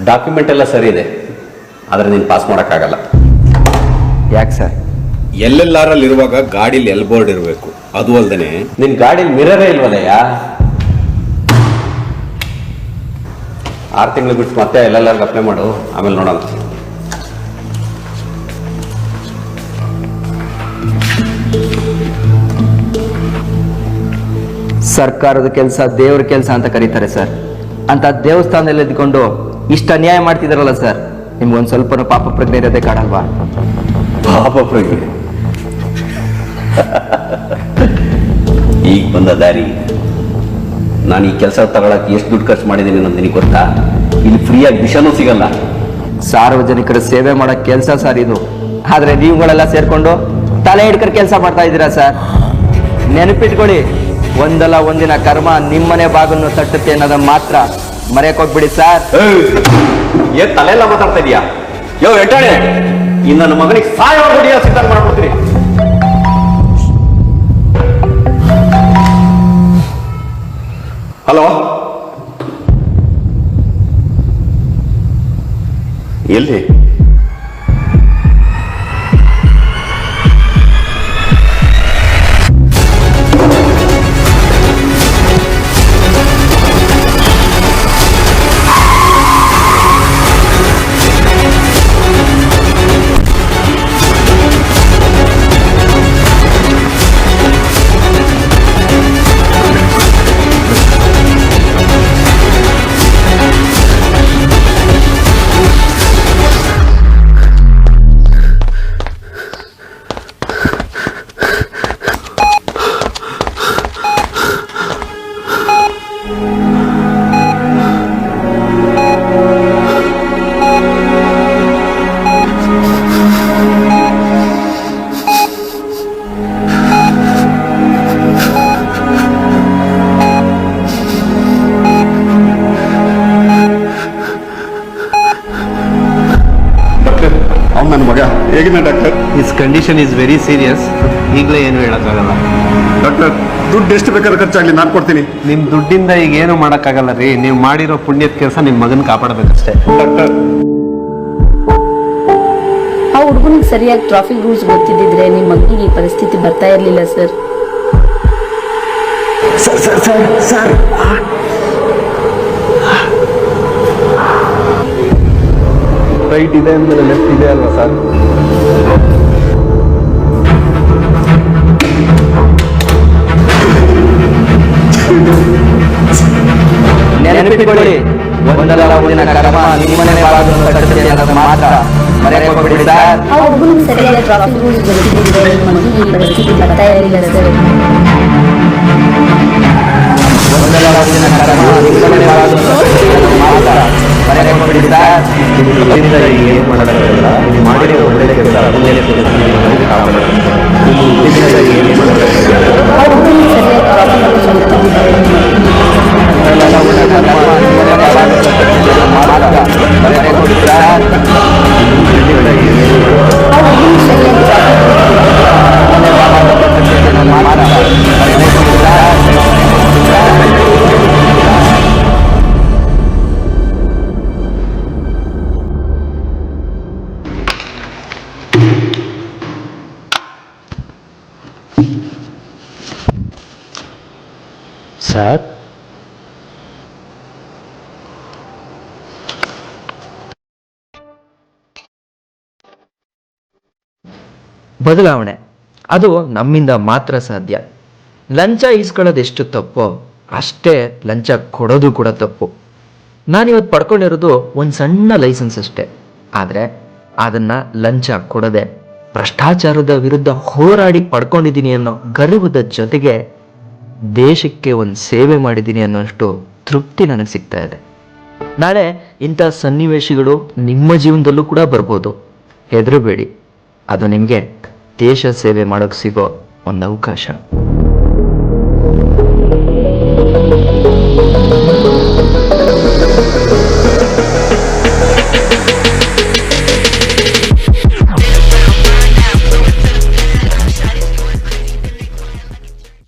Document ಎಲ್ಲ ಸರಿ ಇದೆ, ಆದರೆ ನೀನು ಪಾಸ್ ಮಾಡೋಕ್ಕಾಗಲ್ಲ. ಯಾಕೆ ಸರ್? ಎಲ್ಲೆಲ್ಲಾರಲ್ಲಿರುವಾಗ ಗಾಡೀಲಿ ಎಲ್ ಬೋರ್ಡ್ ಇರಬೇಕು. ಅದು ಅಲ್ಲದೆ ನಿನ್ನ ಗಾಡೀಲಿ ಮಿರರೇ ಇಲ್ವಲ್ಲಯ್ಯ. 6 ತಿಂಗಳು ಬಿಟ್ಟು ಮತ್ತೆ ಎಲ್ಲೆಲ್ಲರಿಗೂ ಅಪ್ಲೈ ಮಾಡು, ಆಮೇಲೆ ನೋಡೋಣ. ಸರ್ಕಾರದ ಕೆಲಸ ದೇವ್ರ ಕೆಲಸ ಅಂತ ಕರೀತಾರೆ ಸರ್. ಅಂತ ದೇವಸ್ಥಾನದಲ್ಲಿ ಇದ್ಕೊಂಡು ಇಷ್ಟ ಅನ್ಯಾಯ ಮಾಡ್ತಿದಾರಲ್ಲ ಸರ್, ನಿಮ್ಗೊಂದು ಸ್ವಲ್ಪನೂ ಪಾಪ ಪ್ರಜ್ಞೆ ಇರೋದೇ ಕಾಣಲ್ವಾ? ಪಾಪ ಪ್ರಜ್ಞೆ ಈಗ ಬಂದ ದಾರಿ. ನಾನು ಈ ಕೆಲಸ ತಗೊಳಕ್ಕೆ ಎಷ್ಟು ದುಡ್ಡು ಖರ್ಚು ಮಾಡಿದ್ದೀನಿ ಅನ್ನೋದು ನಿನಗೆ ಗೊತ್ತಾ? ಇಲ್ಲಿ ಫ್ರೀಯಾಗಿ ವಿಷನೂ ಸಿಗಲ್ಲ. ಸಾರ್ವಜನಿಕರ ಸೇವೆ ಮಾಡೋ ಕೆಲಸ ಸರ್ ಇದು. ಆದ್ರೆ ನೀವುಗಳೆಲ್ಲ ಸೇರ್ಕೊಂಡು ತಲೆ ಹಿಡ್ಕರ್ ಕೆಲಸ ಮಾಡ್ತಾ ಇದ್ದೀರಾ ಸರ್. ನೆನಪಿಟ್ಕೊಳ್ಳಿ, ಒಂದಲ್ಲ ಒಂದಿನ ಕರ್ಮ ನಿಮ್ಮನೆ ಬಾಗನ್ನು ತಟ್ಟುತ್ತೆ ಅನ್ನೋದನ್ನ ಮಾತ್ರ ಮರೆಯಕ್ ಹೋಗ್ಬಿಡಿ ಸರ್. ಏನ್ ತಲೆಯೆಲ್ಲ ಮಾತಾಡ್ತಾ ಇದೀಯಾ? ಯೋ ಎಟ್ಟಾಳೆ, ಇನ್ನು ನನ್ನ ಮಗನಿಗೆ ಸಾಯೋ ಹೊಡಿಯೋ ಸಿದ್ಧಾಂತ ಮಾಡ್ಬಿಡ್ತೀರಿ. ಹಲೋ, ಎಲ್ಲಿ? ನನ್ನ ಮಗ ಹೇಗಿದೆ doctor? His condition is very serious. ಈಗಲೇ ಏನು ಹೇಳೋಕ್ಕಾಗಲ್ಲ ಡಾಕ್ಟರ್. ದುಡ್ಡು ಎಷ್ಟು ಬೇಕಾದ್ರೂ ಖರ್ಚಾಗಲಿ, ನಾನು ಕೊಡ್ತೀನಿ. ನಿಮ್ಮ ದುಡ್ಡಿಂದ ಈಗ ಏನು ಮಾಡೋಕ್ಕಾಗಲ್ಲ ರೀ. ನೀವು ಮಾಡಿರೋ ಪುಣ್ಯದ ಕೆಲಸ ನಿಮ್ಮ ಮಗನ ಕಾಪಾಡಬೇಕಷ್ಟೇ. ಡಾಕ್ಟರ್, ಆ ಹುಡುಗನಿಗೆ ಸರಿಯಾಗಿ ಟ್ರಾಫಿಕ್ ರೂಲ್ಸ್ ಗೊತ್ತಿದ್ದಿದ್ರೆ ನಿಮ್ಮ ಮಗನಿಗೆ ಈ ಪರಿಸ್ಥಿತಿ ಬರ್ತಾ ಇರಲಿಲ್ಲ ಸರ್. ರೈಟ್ ಇದೆ ಅಂದಮೇಲೆ ಲೆಫ್ಟ್ ಇದೆ ಅಲ್ವಾ ಸರ್? ನೆನಪಿಟ್ಕೊಳ್ಳಿ, ಒಂದಲ್ಲ ಒಂದಿನ ಕರ್ಮ ನಿಮ್ಮನೆ ಬಾಗನ್ನು ತಟ್ಟುತ್ತೆ ಅನ್ನೋದನ್ನ ಮಾತ್ರ ಮರೆಯಕ್ ಹೋಗ್ಬಿಡಿ ಸರ್. ಆ ಹುಡುಗನಿಗೆ ಸರಿಯಾಗಿ ಟ್ರಾಫಿಕ್ ರೂಲ್ಸ್ ಗೊತ್ತಿದ್ದಿದ್ರೆ ನಿಮ್ಮ ಮಗನಿಗೆ ಈ ಪರಿಸ್ಥಿತಿ ಬರ್ತಾ ಇರಲಿಲ್ಲ ಸರ್. ಒಂದಲ್ಲ ಒಂದಿನ ಕರ್ಮ ನಿಮ್ಮನೆ ಬಾಗನ್ನು ತಟ್ಟುತ್ತೆ ಅನ್ನೋದನ್ನ ಮಾತ್ರ ಮರೆಯಕ್ ಹೋಗ್ಬಿಡಿ ಸರ್. ಇದರಿಂದ ಈಗ ಏನು ಮಾಡೋಕ್ಕಾಗಲ್ಲ. ನೀವು ಮಾಡಿರೋ ಒಳ್ಳೆ ಕೆಲಸ ಪುಣ್ಯದ ಕೆಲಸ ಇದರಿಂದ ಏನು ಮಾಡೋಕ್ಕಾಗಲ್ಲ. ಆ ಹುಡುಗನಿಗೆ ಸರಿಯಾಗಿ ಟ್ರಾಫಿಕ್ ರೂಲ್ಸ್ ಗೊತ್ತಿದ್ದಿದ್ರೆ ಒಂದಲ್ಲ ಒಂದಿನ ಕರ್ಮ ನಿಮ್ಮನೆ ಬಾಗನ್ನು ತಟ್ಟುತ್ತೆ ಅನ್ನೋದನ್ನ ಮಾತ್ರ ಮರೆಯಕ್ ಹೋಗ್ಬಿಡಿ ಸರ್. ಇದರಿಂದ ಏನು ಮಾಡೋಕ್ಕಾಗಲ್ಲ. ಆ ಹುಡುಗನಿಗೆ ಸರಿಯಾಗಿ ಟ್ರಾಫಿಕ್ ನಿಮ್ಮನೆ ಬಾಗನ್ನು ತಟ್ಟುತ್ತೆ ಅನ್ನೋದನ್ನ ಮಾತ್ರ ಮರೆಯಕ್ ಹೋಗ್ಬಿಡಿ ಸರ್. ಸರ್, ಬದಲಾವಣೆ ಅದು ನಮ್ಮಿಂದ ಮಾತ್ರ ಸಾಧ್ಯ. ಲಂಚ ಈಸ್ಕೊಳ್ಳೋದು ಎಷ್ಟು ತಪ್ಪೋ ಅಷ್ಟೇ ಲಂಚ ಕೊಡೋದು ಕೂಡ ತಪ್ಪು. ನಾನಿವತ್ತು ಪಡ್ಕೊಂಡಿರೋದು ಒಂದು ಸಣ್ಣ ಲೈಸೆನ್ಸ್ ಅಷ್ಟೇ. ಆದರೆ ಅದನ್ನು ಲಂಚ ಕೊಡದೆ ಭ್ರಷ್ಟಾಚಾರದ ವಿರುದ್ಧ ಹೋರಾಡಿ ಪಡ್ಕೊಂಡಿದ್ದೀನಿ ಅನ್ನೋ ಗರ್ವದ ಜೊತೆಗೆ ದೇಶಕ್ಕೆ ಒಂದು ಸೇವೆ ಮಾಡಿದ್ದೀನಿ ಅನ್ನೋಷ್ಟು ತೃಪ್ತಿ ನನಗೆ ಸಿಗ್ತಾ ಇದೆ. ನಾಳೆ ಇಂಥ ಸನ್ನಿವೇಶಗಳು ನಿಮ್ಮ ಜೀವನದಲ್ಲೂ ಕೂಡ ಬರ್ಬೋದು. ಹೆದರಬೇಡಿ, ಅದು ನಿಮಗೆ ದೇಶ ಸೇವೆ ಮಾಡೋಕ್ಕೆ ಸಿಗೋ ಒಂದು ಅವಕಾಶ.